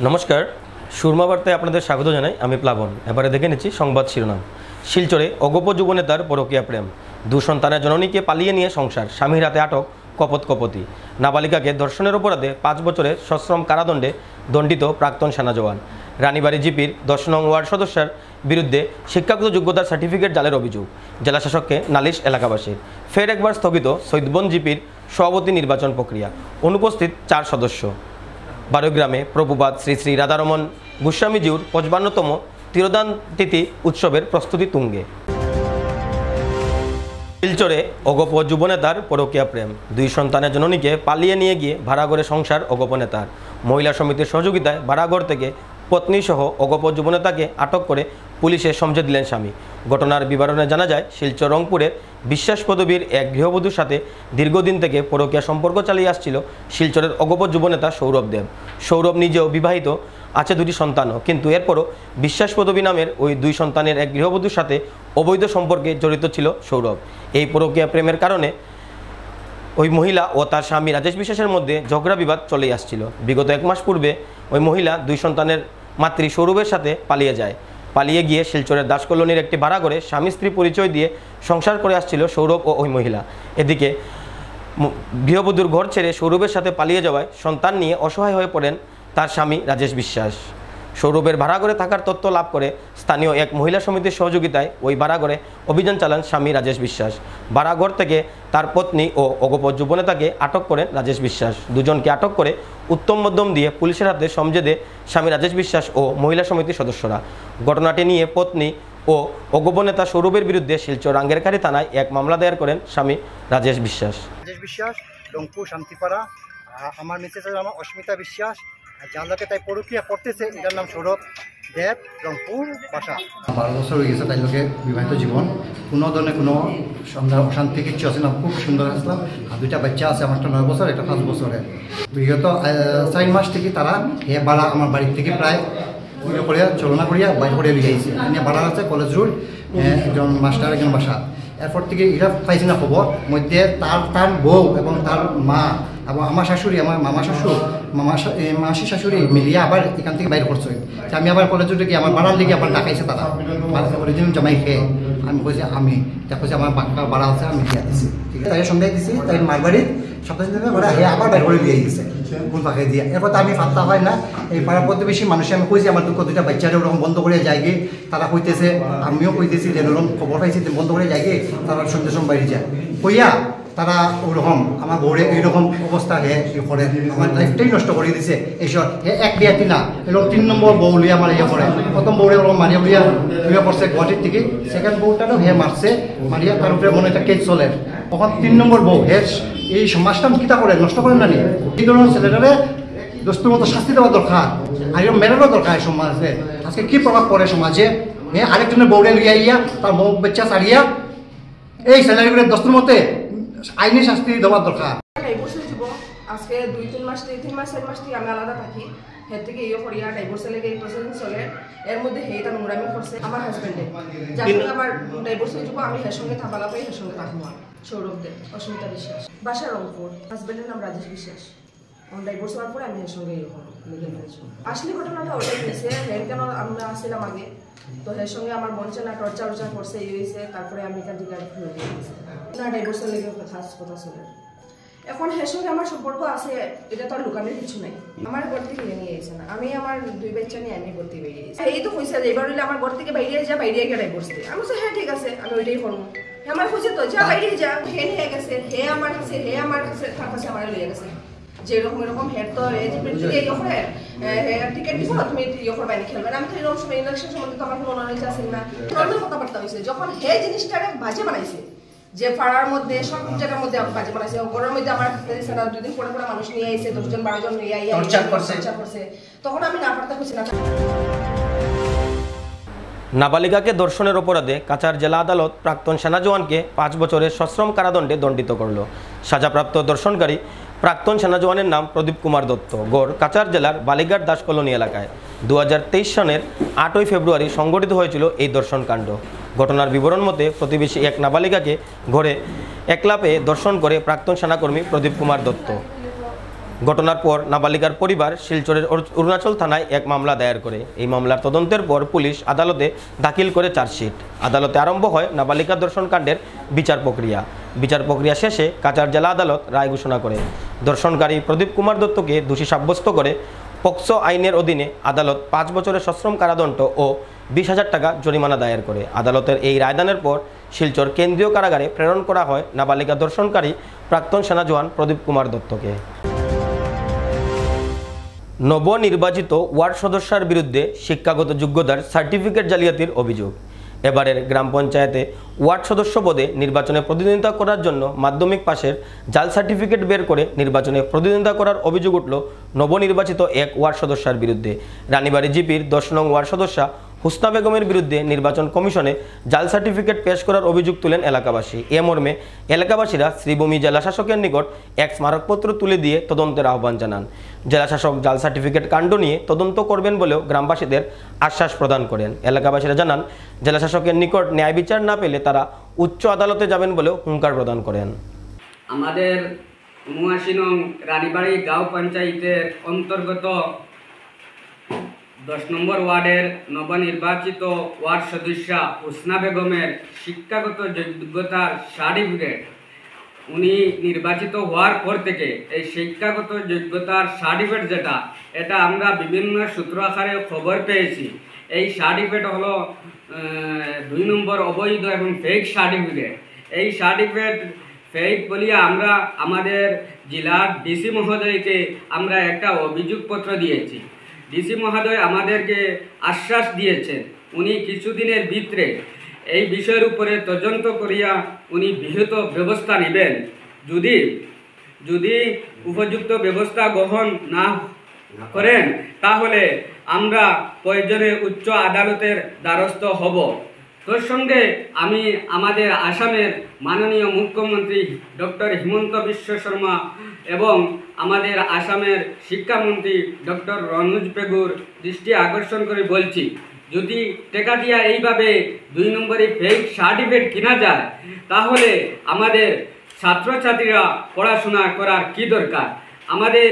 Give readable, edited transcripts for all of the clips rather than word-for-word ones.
নমস্কার, সুরমা বার্তায় আপনাদের স্বাগত জানাই। আমি প্লাবন। এবারে দেখে নিচ্ছি সংবাদ শিরোনাম। শিলচরে অগপ যুবনেতার পরকীয়া প্রেম, 2 সন্তানের জননীকে পালিয়ে নিয়ে সংসার, স্বামীর হাতে আটক কপতি। নাবালিকাকে ধর্ষণের অপরাধে 5 বছরের সশ্রম কারাদণ্ডে দণ্ডিত প্রাক্তন সেনা জওয়ান। রানীবাড়ী জিপির 10 নং ওয়ার্ড সদস্যের বিরুদ্ধে শিক্ষাগত যোগ্যতার সার্টিফিকেট জালের অভিযোগ, জেলা শাসককে নালিশ এলাকাবাসীর। ফের একবার স্থগিত সৈয়দবন জিপির সভাপতি নির্বাচন প্রক্রিয়া, অনুপস্থিত 4 সদস্য। বারোগ্রামে প্রভুপাদ শ্রী শ্রী রাধারমন গোস্বামীজিউর 55তম তিরোদান তিথি উৎসবের প্রস্তুতি তুঙ্গে। শিলচরে অগপ যুবনেতার পরকীয়া প্রেম, 2 সন্তানের জননীকে পালিয়ে নিয়ে গিয়ে ভাড়াঘরে সংসার অগপ নেতার। মহিলা সমিতির সহযোগিতায় ভাড়াঘর থেকে পত্নীসহ অগপ যুবনেতাকে আটক করে পুলিশে সমঝে দিলেন স্বামী। ঘটনার বিবরণে জানা যায়, শিলচর রংপুরের বিশ্বাস পদবীর এক গৃহবধূর সাথে দীর্ঘদিন থেকে পরকীয়া সম্পর্ক চালিয়ে আসছিল শিলচরের অগপ যুবনেতা সৌরভ দেব। সৌরভ নিজেও বিবাহিত, আছে 2টি সন্তানও, কিন্তু এরপরও বিশ্বাস পদবী নামের ওই 2 সন্তানের এক গৃহবধূর সাথে অবৈধ সম্পর্কে জড়িত ছিল সৌরভ। এই পরকীয়া প্রেমের কারণে ওই মহিলা ও তার স্বামী রাজেশ বিশ্বাসের মধ্যে ঝগড়া বিবাদ চলেই আসছিল। বিগত 1 মাস পূর্বে ওই মহিলা 2 সন্তানের মাতৃ সৌরভের সাথে পালিয়ে গিয়ে শিলচরের দাস কলোনির একটি ভাড়াঘরে স্বামী স্ত্রী পরিচয় দিয়ে সংসার করে আসছিল সৌরভ ও ওই মহিলা। এদিকে গৃহবধূর ঘর ছেড়ে সৌরভের সাথে পালিয়ে যাওয়ায় সন্তান নিয়ে অসহায় হয়ে পড়েন তার স্বামী রাজেশ বিশ্বাস। সৌরভের ভাড়াঘরে থাকার তথ্য লাভ করে স্থানীয় এক মহিলা সমিতির সহযোগিতায় ওই ভাড়াঘরে অভিযান চালান স্বামী রাজেশ বিশ্বাস। ভাড়াঘর থেকে তার পত্নী ও অগপ যুবনেতাকে আটক করেন রাজেশ বিশ্বাস। 2জনকে আটক করে উত্তম মধ্যম দিয়ে পুলিশের হাতে সমঝে দেয় স্বামী রাজেশ বিশ্বাস ও মহিলা সমিতির সদস্যরা। ঘটনাটি নিয়ে পত্নী ও অগপ নেতা সৌরভের বিরুদ্ধে শিলচর আঙ্গেরকারী থানায় এক মামলা দায়ের করেন স্বামী রাজেশ বিশ্বাস। রংপুর শান্তিপাড়া। আমার মিসেসের নাম অস্মিতা বিশ্বাস, যার লোকে তাই পরকীয়া করতেছে, এটার নাম সৌরভ দেব, রংপুর বাসা। 12 বছর হয়ে গেছে তাই লোকে বিবাহিত জীবন, কোনো ধরনের কোনো অশান্তি কিচ্ছু আছে না, খুব সুন্দর আসলাম। আর 2টা বাচ্চা আছে, আমার একটা 9 বছর, একটা 5 বছরের। বিগত 4 মাস থেকে তারা বাড়া আমার বাড়ির থেকে প্রায় চলনা করিয়া বাইর করে লিয়ে আইছে। এনে বাড়া আছে কলেজ রোড, একজন মাস্টার একজন বাসা। এরপর থেকে এরা পাইছে না খবর মধ্যে তার বউ এবং তার মা এবং আমার শাশুড়ি, আমার মামা শ্বশুর, মাসি শাশুড়ি মিলিয়ে আবার এখান থেকে বাইর করছে। আমি আবার কলেজ রোডে গিয়ে আমার বাড়ার লিগে আবার ডাকাইছে তারা, অরিজিনাল জামাই খেয়ে। আমি কইছি আমি দেখছি আমার বাড়া আছে, আমি দিয়ে দিচ্ছি, ঠিক আছে। তাই সন্ধ্যায় দিচ্ছি, তাই মারবাড়ির সপ্তাহ দিন আবার বাইর করে দিয়ে গেছে কোন পাখে দিয়ে। এরপর তো আমি ফাত্তা হয় না, এই পাড়ার প্রতিবেশী মানুষে আমি কইছি আমার 2টা বাচ্চারা ওরকম বন্ধ করে যায় গিয়ে, তারা কইতেছে, আমিও কইতেছি যে ওরকম খবর পাইছি বন্ধ করে যায় গিয়ে, তারা সন্ধ্যে সময় বাইরে যায় কইয়া তারা ওরকম আমার বউরে এইরকম অবস্থা হে করে আমার লাইফটাই নষ্ট করে দিছে। এইসব হে 1 বিয়াতি না, এরকম 3 নম্বর বউ লিয়া আমার ইয়ে করে। প্রথম বউরে ওরকম মারিয়া লিয়া পড়ছে গুয়াহাটির থেকে, সেকেন্ড বউটারও হে মারছে মারিয়া, তার উপরে মনে একটা কেস চলে। তখন 3 নম্বর বউ হে এই সমাজটা কিতা করে নষ্ট করেন না নি। এই ধরনের ছেলেটারে দোস্তুর মতো শাস্তি দেওয়া দরকার, আর এরকম মেরানো দরকার সমাজে। আজকে কি প্রভাব পড়ে সমাজে, আরেকজনের বউরে লিয়া ইয়া তার বউ বাচ্চা ছাড়িয়া এই ছেলেগুলো দোস্তুর মতে আইনি শাস্তি দেওয়ার দরকার। আজকে 2-3 মাস 4 মাস থেকে আমি আলাদা থাকি, হের থেকে ইয়ে করিয়া ডাইভোর্সের লেগে এই প্রসেসিং চলে। এর মধ্যে হেটা নোংরামি করছে আমার হাজবেন্ডে, যার সঙ্গে আমার ডাইভোর্স হয়ে যাবো। আমি হের সঙ্গে থাকা লাগবে, হের সঙ্গে থাকবো। সৌরভ দেব, অস্মিতা বিশ্বাস, বাসা রংপুর। হাজবেন্ডের নাম রাজেশ বিশ্বাস। আমার ডাইভোর্স হওয়ার পরে আমি হের সঙ্গে ইয়ে করবো, লিগেল ম্যারেজ। আসলে ঘটনাটা ওটাই হয়েছে, হের কেন আমরা আসছিলাম আগে, তো এর সঙ্গে আমার বলছে না টর্চার করছে, এই হয়েছে। তারপরে আমি এখান থেকে না ডাইভোর্সের লেগে খাস কথা চলে। এখন এর সঙ্গে আমার সম্পর্ক আছে, এটা তো আর লুকানোর কিছু নাই। আমার ঘর থেকে নিয়ে এসে না, আমি আমার 2 বাচ্চা নিয়ে আমি ঘর থেকে বেরিয়ে এসেছি। এই তো কইছে যে এবার হইলে আমার ঘর থেকে বাইরে যা, বাইরে গিয়ে ডাইভোর্স দে। আমি বলছি হ্যাঁ ঠিক আছে, আমি ওইটাই করবো। আমার খুঁজে তো যা বাইরে যা, হে নিয়ে গেছে, হে আমার কাছে তার কাছে আমার লিয়ে গেছে। যেরকম এরকম হেড তো টিকিট দিব, তুমি ইয়ে করবে না, খেলবে না। আমি তো এরকম সময় ইলেকশন সম্বন্ধে তো আমার কোনো নলেজ আছে না, নর্মাল কথাবার্তা হয়েছে। যখন হে জিনিসটারে বাজে বানাইছে, যে পাড়ার মধ্যে সব জায়গার মধ্যে বাজে বানাইছে, ঘরের মধ্যে আমার 2 দিন পরে মানুষ নিয়ে আইছে, 10 জন 12 জন নিয়ে আইয়া করছে, তখন আমি না পারতে খুশি না। নাবালিকাকে ধর্ষণের অপরাধে কাছাড় জেলা আদালত প্রাক্তন সেনা জওয়ানকে 5 বছরের সশ্রম কারাদণ্ডে দণ্ডিত করল। সাজাপ্রাপ্ত ধর্ষণকারী প্রাক্তন সেনা জওয়ানের নাম প্রদীপ কুমার দত্ত, গড় কাছাড় জেলার বালিঘাট দাস কলোনি এলাকায়। 2023 সনের 8ই ফেব্রুয়ারি সংঘটিত হয়েছিল এই ধর্ষণকাণ্ড। ঘটনার বিবরণ মতে প্রতিবেশী এক নাবালিকাকে ঘরে একলা পেয়ে ধর্ষণ করে প্রাক্তন সেনাকর্মী প্রদীপ কুমার দত্ত। ঘটনার পর নাবালিকার পরিবার শিলচরের অরুণাচল থানায় এক মামলা দায়ের করে। এই মামলার তদন্তের পর পুলিশ আদালতে দাখিল করে চার্জশিট। আদালতে আরম্ভ হয় নাবালিকা ধর্ষণকাণ্ডের বিচার প্রক্রিয়া শেষে কাছাড় জেলা আদালত রায় ঘোষণা করে। ধর্ষণকারী প্রদীপ কুমার দত্তকে দোষী সাব্যস্ত করে পক্সো আইনের অধীনে আদালত 5 বছরের সশ্রম কারাদণ্ড ও 20,000 টাকা জরিমানা দায়ের করে। আদালতের এই রায়দানের পর শিলচর কেন্দ্রীয় কারাগারে প্রেরণ করা হয় নাবালিকা ধর্ষণকারী প্রাক্তন সেনা জওয়ান প্রদীপ কুমার দত্তকে। নবনির্বাচিত ওয়ার্ড সদস্যের বিরুদ্ধে শিক্ষাগত যোগ্যতার সার্টিফিকেট জালিয়াতির অভিযোগ। এবারের গ্রাম পঞ্চায়েতে ওয়ার্ড সদস্য পদে নির্বাচনে প্রতিদ্বন্দ্বিতা করার জন্য মাধ্যমিক পাশের জাল সার্টিফিকেট বের করে নির্বাচনে প্রতিদ্বন্দ্বিতা করার অভিযোগ উঠল নবনির্বাচিত এক ওয়ার্ড সদস্যের বিরুদ্ধে। রানীবাড়ী জিপির 10 নং ওয়ার্ড সদস্যা হুসনা বেগমের বিরুদ্ধে নির্বাচন কমিশনে জাল সার্টিফিকেট পেশ করার অভিযোগ তুলেন এলাকাবাসী। এ মর্মে এলাকাবাসীরা শ্রীভূমি জেলাশাসকের নিকট এক স্মারকপত্র তুলে দিয়ে তদন্তের আহ্বান জানান। জেলাশাসক জাল সার্টিফিকেট কাণ্ড নিয়ে তদন্ত করবেন বলেও গ্রামবাসীদের আশ্বাস প্রদান করেন। এলাকাবাসীরা জানান, জেলাশাসকের নিকট ন্যায় বিচার না পেলে তারা উচ্চ আদালতে যাবেন বলেও হুঙ্কার প্রদান করেন। আমাদের ৭৯ নং রানীবাড়ি গাঁও পঞ্চায়েতের অন্তর্গত 10 নম্বর ওয়ার্ডের নবনির্বাচিত ওয়ার্ড সদস্যা হুসনা বেগমের শিক্ষাগত যোগ্যতার সার্টিফিকেট উনি নির্বাচিত হওয়ার পর থেকে এই শিক্ষাগত যোগ্যতার সার্টিফিকেট যেটা, এটা আমরা বিভিন্ন সূত্র আকারে খবর পেয়েছি। এই সার্টিফিকেট হলো 2 নম্বর অবৈধ এবং ফেক সার্টিফিকেট। এই সার্টিফিকেট ফেক বলিয়া আমরা আমাদের জেলার ডিসি মহোদয়কে আমরা একটা অভিযোগপত্র দিয়েছি। ডিসি মহোদয় আমাদেরকে আশ্বাস দিয়েছেন উনি কিছুদিনের ভিতরে এই বিষয়ের উপরে তদন্ত করিয়া উনি বিহিত ব্যবস্থা নেবেন। যদি উপযুক্ত ব্যবস্থা গ্রহণ না করেন তাহলে আমরা প্রয়োজনে উচ্চ আদালতের দ্বারস্থ হব। তোর সঙ্গে আমি আমাদের আসামের মাননীয় মুখ্যমন্ত্রী ডক্টর হিমন্ত বিশ্ব শর্মা এবং আমাদের আসামের শিক্ষামন্ত্রী ডক্টর রনোজ পেগুর দৃষ্টি আকর্ষণ করে বলছি, যদি টাকা দিয়া এইভাবে 2 নম্বরে ফেক সার্টিফিকেট কিনা যায় তাহলে আমাদের ছাত্রছাত্রীরা পড়াশোনা করার কি দরকার? আমাদের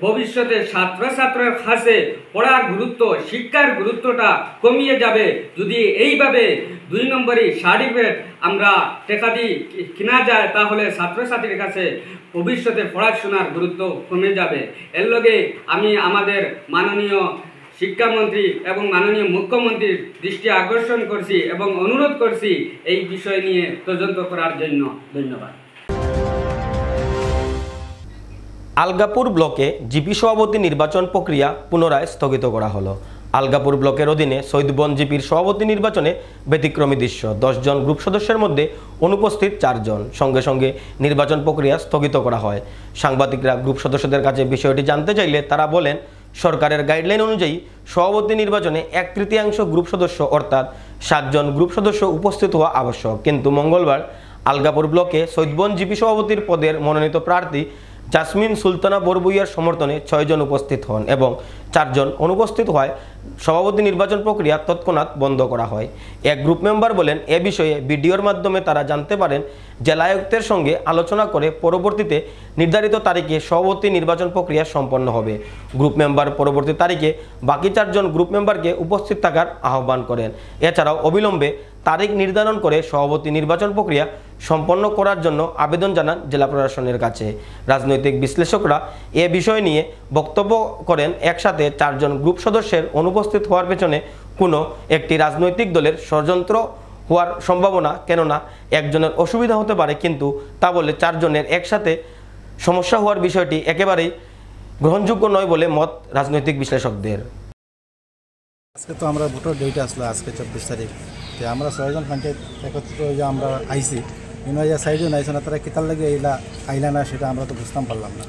ভবিষ্যতে ছাত্রছাত্রীর কাছে পড়ার গুরুত্ব, শিক্ষার গুরুত্বটা কমিয়ে যাবে যদি এইভাবে 2 নম্বরই সার্টিফিকেট আমরা টাকা দিয়ে কিনা যায়, তাহলে ছাত্রছাত্রীর কাছে ভবিষ্যতে পড়াশোনার গুরুত্ব কমে যাবে। এর লগে আমি আমাদের মাননীয় শিক্ষামন্ত্রী এবং মাননীয় মুখ্যমন্ত্রীর দৃষ্টি আকর্ষণ করছি এবং অনুরোধ করছি এই বিষয় নিয়ে তদন্ত করার জন্য। ধন্যবাদ। আলগাপুর ব্লকে জিপি সভাপতি নির্বাচন প্রক্রিয়া পুনরায় স্থগিত করা হলো। আলগাপুর ব্লকের অধীনে সৈয়দবন জিপির সভাপতি নির্বাচনে ব্যতিক্রমী দৃশ্য। 10 জন গ্রুপ সদস্যের মধ্যে অনুপস্থিত 4 জন। সঙ্গে সঙ্গে নির্বাচন প্রক্রিয়া স্থগিত করা হয়। সাংবাদিকরা গ্রুপ সদস্যদের কাছে বিষয়টি জানতে চাইলে তারা বলেন, সরকারের গাইডলাইন অনুযায়ী সভাপতি নির্বাচনে 1/3 গ্রুপ সদস্য অর্থাৎ 7 জন গ্রুপ সদস্য উপস্থিত হওয়া আবশ্যক। কিন্তু মঙ্গলবার আলগাপুর ব্লকে সৈয়দবন জিপি সভাপতির পদের মনোনীত প্রার্থী জাসমিন সুলতানা বরবুইয়ার সমর্থনে 6 জন উপস্থিত হন এবং 4 জন অনুপস্থিত হওয়ায় সভাপতি নির্বাচন প্রক্রিয়া তৎক্ষণাৎ বন্ধ করা হয়। এক গ্রুপ মেম্বার বলেন, এ বিষয়ে ভিডিওর মাধ্যমে তারা জানতে পারেন জেলা আয়ুক্তের সঙ্গে আলোচনা করে পরবর্তীতে নির্ধারিত তারিখে সভাপতি নির্বাচন প্রক্রিয়া সম্পন্ন হবে। গ্রুপ মেম্বার পরবর্তী তারিখে বাকি 4 জন গ্রুপ মেম্বারকে উপস্থিত থাকার আহ্বান করেন। এছাড়াও অবিলম্বে তারিখ নির্ধারণ করে সভাপতি নির্বাচন প্রক্রিয়া সম্পন্ন করার জন্য আবেদন জানান জেলা প্রশাসনের কাছে। রাজনৈতিক বিশ্লেষকরা এ বিষয় নিয়ে বক্তব্য করেন, একসাথে 4 জন গ্রুপ সদস্যের অনুপস্থিত হওয়ার পেছনে কোনো একটি রাজনৈতিক দলের ষড়যন্ত্র হওয়ার সম্ভাবনা, কেননা একজনের অসুবিধা হতে পারে, কিন্তু তা বলে 4 জনের একসাথে সমস্যা হওয়ার বিষয়টি একেবারেই গ্রহণযোগ্য নয় বলে মত রাজনৈতিক বিশ্লেষকদের। আজকে তো আমরা ভোটার ডেট আসলো আজকে 24 তারিখ, তো আমরা 6 জন পঞ্চায়েত একত্রিত হয়ে আমরা আইসি, কিন্তু 6 জন আইসি না, তারা কেতার লাগে আইলা না সেটা আমরা তো বুঝতাম পারলাম না।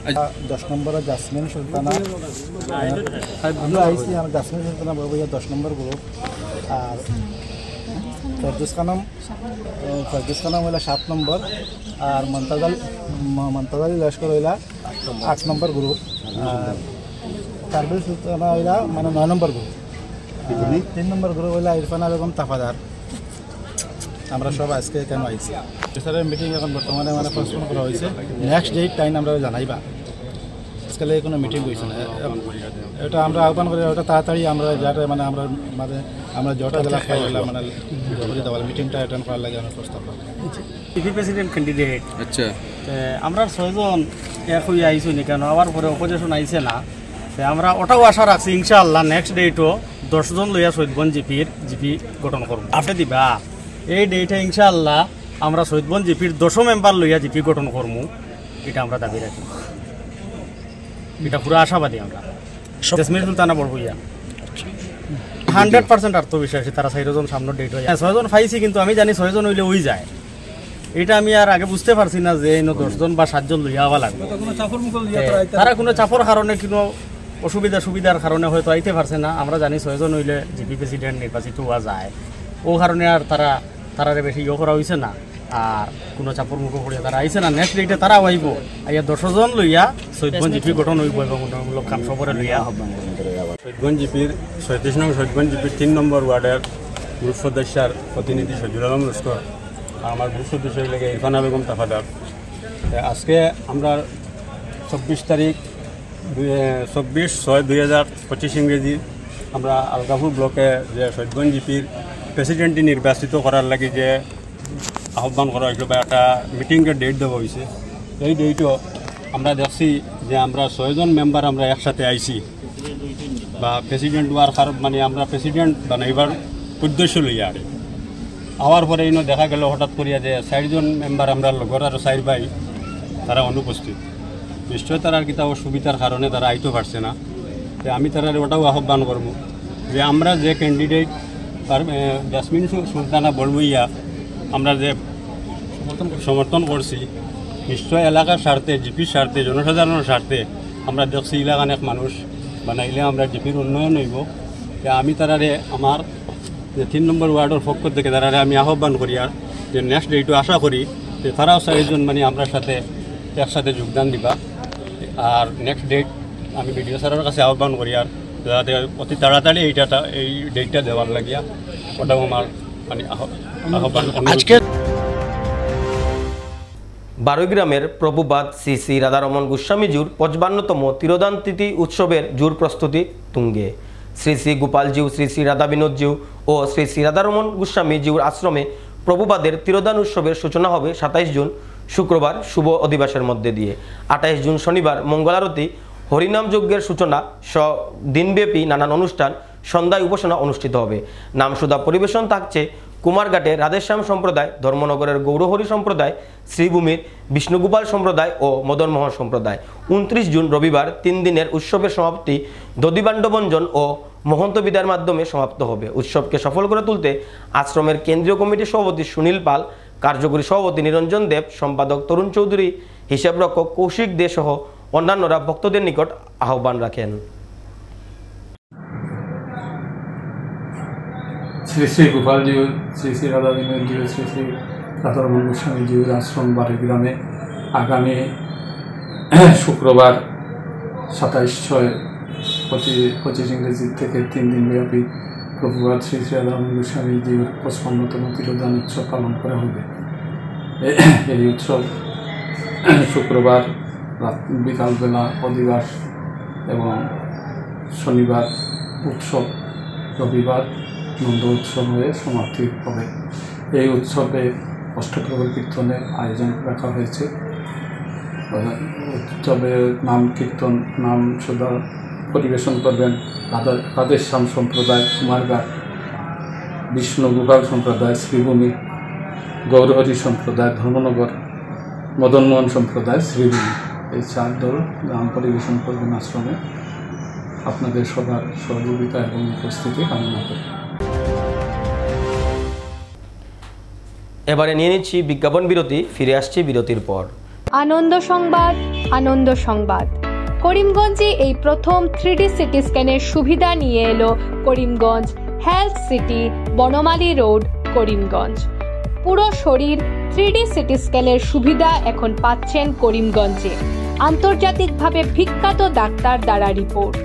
10 নম্বরে জাসমিন সুলতানা আমরা আইসি, আমরা জাসমিন সুলতানা বরবুইয়া 10 নম্বর গ্রুপ, আর ফরদুস খানম হইলা 7 নম্বর, আর মন্তাজালি লস্কর হইলা 8 নম্বর গ্রুপ, আর তারবির সুলতানা হইলা মানে 9 নম্বর গ্রুপ, 3 নম্বর গ্রুপ হইলা ইরফানা বেগম তাফাদার। আমরা সব আজকে কেন আইছি স্যারের মিটিং এখন বর্তমানে মানে পোস্টপোন করা হয়েছে, নেক্সট ডেট টাইম আমরা জানাইবা। আজকালে কোনো মিটিং হয়েছে না, এটা আমরা আহ্বান করি ওটা তাড়াতাড়ি আমরা যাতে মানে আমরা মানে আমরা জটা জেলা পাই মানে করে দেওয়ার মিটিংটা অ্যাটেন্ড করার লাগে আমরা প্রস্তাব রাখি। টিভি প্রেসিডেন্ট ক্যান্ডিডেট আচ্ছা আমরা 6 জন এক হয়ে আইসি নি কেন আবার পরে অপোজিশন আইছে না, আমরা ওটাও আশা রাখছি ইনশাআল্লাহ নেক্সট ডেটও 10 জন লইয়া শহীদগঞ্জ জিপি গঠন করব। আপনি দিবা এই ডেটে ইনশাআল্লাহ আমরা শহীদগঞ্জ জিপির 10 মেম্বার লইয়া জিপি গঠন করবো, এটা আমরা দাবি রাখি, এটা পুরো আশাবাদী আমরা। জেসমিন সুলতানা বড়ভূইয়া 100% আত্মবিশ্বাসী তারা 6 জন সামনে ডেট হয়ে 6 জন পাইছি, কিন্তু আমি জানি 6 জন হইলে ওই যায়, এটা আমি আর আগে বুঝতে পারছি না যে 10 জন বা 7 জন লইয়া হওয়া লাগবে। তারা কোনো চাপর কারণে কোনো সুবিধার কারণে হয়তো আইতে পারছে না, আমরা জানি 6 জন হইলে জিপি প্রেসিডেন্ট নির্বাচিত হওয়া যায়, ও কারণে আর তারারে বেশি করা হয়েছে না, আর কোনো চাপর মুখে পড়িয়া তারা আইছে না। নেক্সট ডেটে তারা আইব আইয়া 10 জন লইয়া শহীদগঞ্জ জিপি গঠন হইব এবং উন্নয়নমূলক কাম সবরে লইয়া আহ্বান শহীদগঞ্জ জিপির 37 নং শহীদগঞ্জ জিপির 3 নম্বর ওয়ার্ডের গ্রুপ সদস্যার প্রতিনিধি সজুল আলম লস্কর, আমার গ্রুপ সদস্য লাগে ইরফানা বেগম তাফাদার। আজকে আমরা 24/6/2025 ইংরেজি আমরা আলগাপুর ব্লকে যে শহীদগঞ্জ জিপির প্রেসিডেন্টটি নির্বাচিত করার লাগে যে আহ্বান করা হয়েছিল বা একটা মিটিংয়ের ডেট দেওয়া হয়েছে, এই ডেটও আমরা দেখছি যে আমরা 6 জন মেম্বার আমরা একসাথে আইছি বা প্রেসিডেন্ট হওয়ার কারণ মানে আমরা প্রেসিডেন্ট বানাইবার উদ্দেশ্য লইয়া আরে আওয়ার পরে ইনো দেখা গেল হঠাৎ করিয়া যে 4 জন মেম্বার আমরা লগর আর 4 ভাই তারা অনুপস্থিত, নিশ্চয় তারার কিতা অসুবিধার কারণে তারা আইতে পারছে না। তো আমি তারা ওটাও আহ্বান করবো যে আমরা যে ক্যান্ডিডেট জেসমিন সুলতানা বড়ভূইয়া আমরা যে সমর্থন করছি, নিশ্চয় এলাকার স্বার্থে জিপির স্বার্থে জনসাধারণের স্বার্থে আমরা দেখছি এলাকার অনেক মানুষ বানাইলে আমরা জিপির উন্নয়ন হইব। আমি তারারে আমার যে 3 নম্বর ওয়ার্ডের পক্ষ থেকে তারারে আমি আহ্বান করি আর যে নেক্সট ডেটও আশা করি যে তারাও 4 জন মানে আমরা সাথে একসাথে যোগদান দিবা। আর নেক্সট ডেট আমি বিডিও স্যারের কাছে আহ্বান করি আর যাতে অতি তাড়াতাড়ি এই ডেটটা দেওয়ার লাগিয়া ওটাও আমার মানে আহ্বান। আজকে বারৈগ্রামের প্রভুপাদ শ্রী শ্রী রাধারমন গোস্বামীজিউর 55তম তিরোদান তিথি উৎসবের জোর প্রস্তুতি তুঙ্গে। শ্রী শ্রী গোপালজিউ, শ্রী শ্রী রাধা বিনোদজিউ ও শ্রী শ্রী রাধারমন গোস্বামীজিউর আশ্রমে প্রভুপাদের তিরোদান উৎসবের সূচনা হবে 27 জুন শুক্রবার শুভ অধিবাসের মধ্যে দিয়ে। 28 জুন শনিবার মঙ্গলারতি, হরিনাম যজ্ঞের সূচনা দিনব্যাপী নানান অনুষ্ঠান, সন্ধ্যায় উপাসনা অনুষ্ঠিত হবে। নামসুধা পরিবেশন থাকছে কুমারঘাটের রাধেশ্যাম সম্প্রদায়, ধর্মনগরের গৌরহরি সম্প্রদায়, শ্রীভূমির বিষ্ণুগোপাল সম্প্রদায় ও মদনমোহন সম্প্রদায়। 29 জুন রবিবার 3 দিনের উৎসবের সমাপ্তি দধিবাণ্ডবঞ্জন ও মহন্ত বিদায়ের মাধ্যমে সমাপ্ত হবে। উৎসবকে সফল করে তুলতে আশ্রমের কেন্দ্রীয় কমিটির সভাপতি সুনীল পাল, কার্যকরী সভাপতি নিরঞ্জন দেব, সম্পাদক তরুণ চৌধুরী, হিসাবরক্ষক কৌশিক দে সহ অন্যান্যরা ভক্তদের নিকট আহ্বান রাখেন। শ্রী শ্রী গোপালজিউ, শ্রী শ্রী রাধা বিনোদজিউ, শ্রী শ্রী রাধারমন গোস্বামীজিউর আশ্রম বারৈগ্রামে আগামী শুক্রবার 27/6/25 ইংরেজি থেকে 3 দিন ব্যাপী প্রভুপাদ শ্রী শ্রী রাধারমন গোস্বামীজিউর 55তম তিরোদান উৎসব পালন করা হবে। এই উৎসব শুক্রবার বিকালবেলা অধিবাস এবং শনিবার উৎসব, রবিবার নন্দ উৎসব হয়ে সমাপ্তি হবে। এই উৎসবে অষ্টপ্রহর কীর্তনের আয়োজন রাখা হয়েছে। উৎসবে নাম কীর্তন, নাম সুধা পরিবেশন করবেন রাধেশ্যাম সম্প্রদায় কুমারঘাট, বিষ্ণুগোপাল সম্প্রদায় শ্রীভূমি, গৌরহরি সম্প্রদায় ধর্মনগর, মদনমোহন সম্প্রদায় শ্রীভূমি। এই 4 দল নাম পরিবেশন করবেন আশ্রমে। আপনাদের সবার সহযোগিতা এবং উপস্থিতি কামনা করি। এবারে নিয়ে নিচ্ছি বিজ্ঞাপন বিরতি, ফিরে আসছি বিরতির পর। আনন্দ সংবাদ, আনন্দ সংবাদ। করিমগঞ্জে এই প্রথম 3D সিটি স্ক্যানের সুবিধা নিয়ে এলো Karimganj health city, Banamali road, Karimganj. পুরো শরীর 3D সিটি স্ক্যানের সুবিধা এখন পাচ্ছেন করিমগঞ্জে। আন্তর্জাতিকভাবে বিখ্যাত ডাক্তার দ্বারা রিপোর্ট।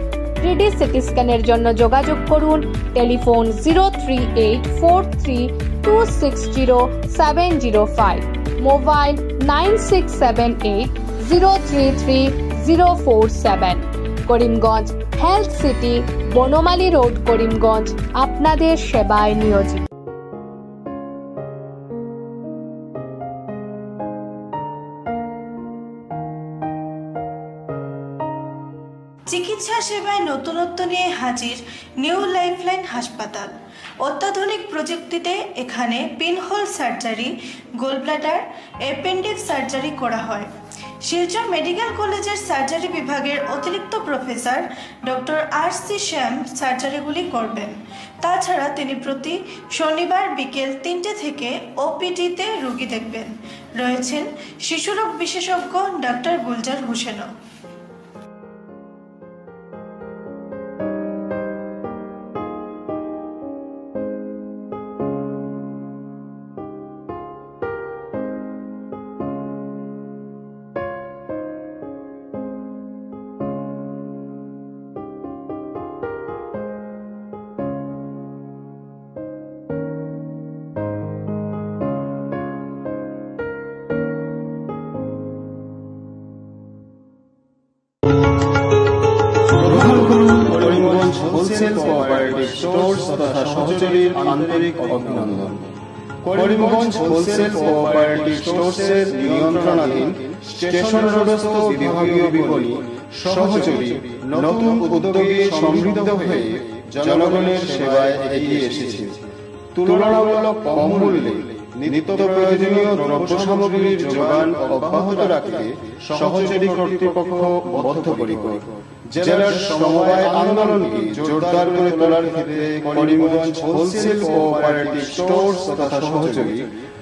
3D সিটি স্ক্যানের জন্য যোগাযোগ করুন telephone 03843260705, mobile 9678033005। 047। Karimganj health city, Banamali road, Karimganj আপনাদের সেবায় নিয়োজিত। চিকিৎসা সেবায় নতুনত্ব নিয়ে হাজির নিউ লাইফলাইন হাসপাতাল। অত্যাধুনিক প্রযুক্তিতে এখানে pinhole surgery, gallbladder, appendix surgery করা হয়। শিলচর মেডিকেল কলেজের সার্জারি বিভাগের অতিরিক্ত প্রফেসর ডক্টর RC শ্যাম সার্জারিগুলি করবেন। তাছাড়া তিনি প্রতি শনিবার বিকেল 3টে থেকে OPD-তে রোগী দেখবেন। রয়েছেন শিশুরোগ বিশেষজ্ঞ ডক্টর গুলজার হোসেনও। হোলসেল কোঅপারেটিভ স্টোর্স তথা সহযোগীর আন্তরিক অভিনন্দন। করিমগঞ্জ হোলসেল কোঅপারেটিভ স্টোর্সের নিয়ন্ত্রণাধীন স্টেশন রোডস্থ বিভাগীয় বিপণী সহযোগী নতুন উদ্যোগে সমৃদ্ধ হয়ে জনগণের সেবায় এগিয়ে এসেছে। তুলনামূলক কম মূল্যে নিত্য প্রয়োজনীয় দ্রব্য সামগ্রীর যোগান অব্যাহত রাখতে সহযোগী কর্তৃপক্ষ বদ্ধপরিকর। জেলার সমবায় আন্দোলনকে জোরদার করে তোলার ক্ষেত্রে করিমগঞ্জ হোলসেল কোঅপারেটিভ স্টোর্স তথা সহযোগী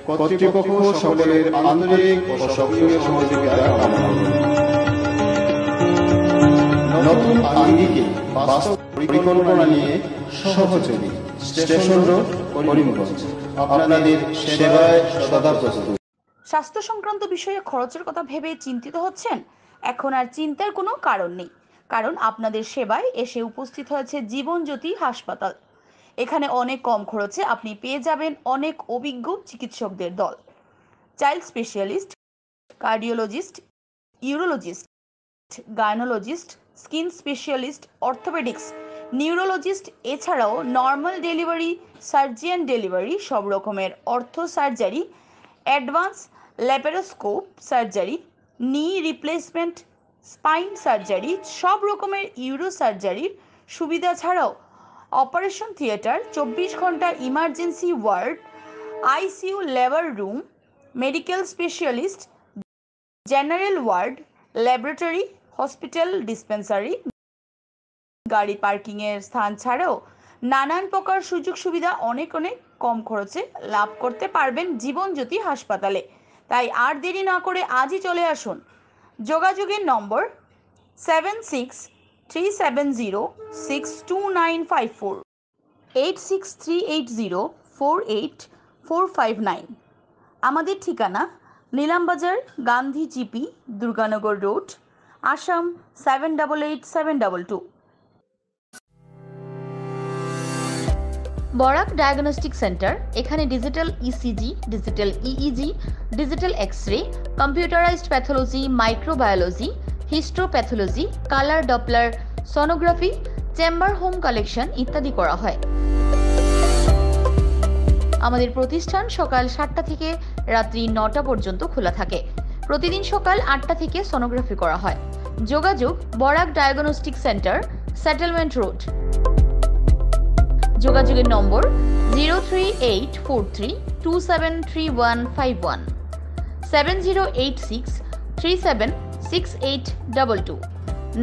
কর্তৃপক্ষ সকলের আন্তরিক ও সক্রিয় সহযোগিতা কামনা করে। নতুন আঙ্গিকে বাস্তব পরিকল্পনা নিয়ে সহযোগী স্টেশন রোড, করিমগঞ্জ আপনাদের সেবায় সদা প্রস্তুত। স্বাস্থ্য সংক্রান্ত বিষয়ে খরচের কথা ভেবে চিন্তিত হচ্ছেন? এখন আর চিন্তার কোনো কারণ নেই, কারণ আপনাদের সেবায় এসে উপস্থিত হয়েছে জীবনজ্যোতি হাসপাতাল। এখানে অনেক কম খরচে আপনি পেয়ে যাবেন অনেক অভিজ্ঞ চিকিৎসকদের দল। Child specialist, cardiologist, urologist, gynaecologist, skin specialist, orthopaedics, neurologist, এছাড়াও নর্মাল ডেলিভারি, সার্জিয়ান ডেলিভারি, সব রকমের ortho surgery, advance laparoscope surgery, knee replacement, spine surgery, সব রকমের ইউরো সার্জারির সুবিধা ছাড়াও অপারেশন থিয়েটার, 24 ঘন্টা emergency ward, ICU labour room, medical specialist, general ward, laboratory, hospital dispensary, গাড়ি পার্কিংয়ের স্থান ছাড়াও নানান প্রকার সুযোগ সুবিধা অনেক কম খরচে লাভ করতে পারবেন জীবনজ্যোতি হাসপাতালে। তাই আর দেরি না করে আজই চলে আসুন। যোগাযোগের নম্বর 7637062954, 8638048459। আমাদের ঠিকানা Nilambazar, Gandhi GP, Durganagar road, Assam 788722। Barak diagnostic centre. এখানে digital ECG, digital EEG, digital X-ray, computerised pathology, microbiology, histopathology, colour Doppler sonography, chamber home collection ইত্যাদি করা হয়। আমাদের প্রতিষ্ঠান সকাল 7টা থেকে রাত্রি 9টা পর্যন্ত খোলা থাকে। প্রতিদিন সকাল 8টা থেকে সোনোগ্রাফি করা হয়। যোগাযোগ Barak diagnostic centre, settlement road. যোগাযোগের নম্বর 03843273151, 7086376822,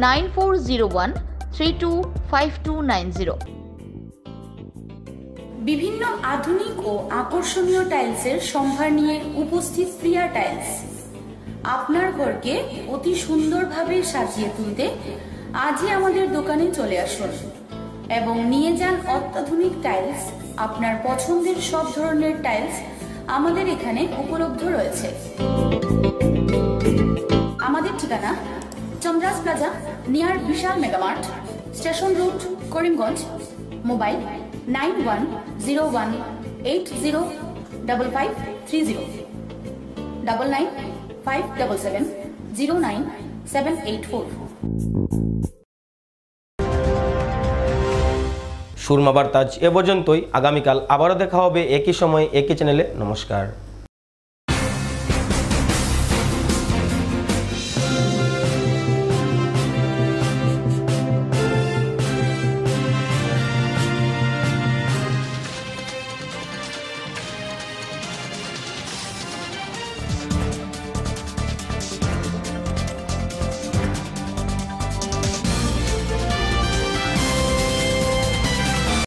9401325290। বিভিন্ন আধুনিক ও আকর্ষণীয় টাইলসের সম্ভার নিয়ে উপস্থিত প্রিয়া টাইলস। আপনার ঘরকে অতি সুন্দরভাবে সাজিয়ে তুলতে আজই আমাদের দোকানে চলে আসুন এবং নিয়ে যান অত্যাধুনিক টাইলস। আপনার পছন্দের সব ধরনের টাইলস আমাদের এখানে উপলব্ধ রয়েছে। আমাদের ঠিকানা Chandras plaza, near Vishal Mega Mart, station road, Karimganj. Mobile 9101805530, 9957709539 784। Surma Barta আজ এ পর্যন্তই। আগামীকাল আবারও দেখা হবে একই সময় একই চ্যানেলে। নমস্কার।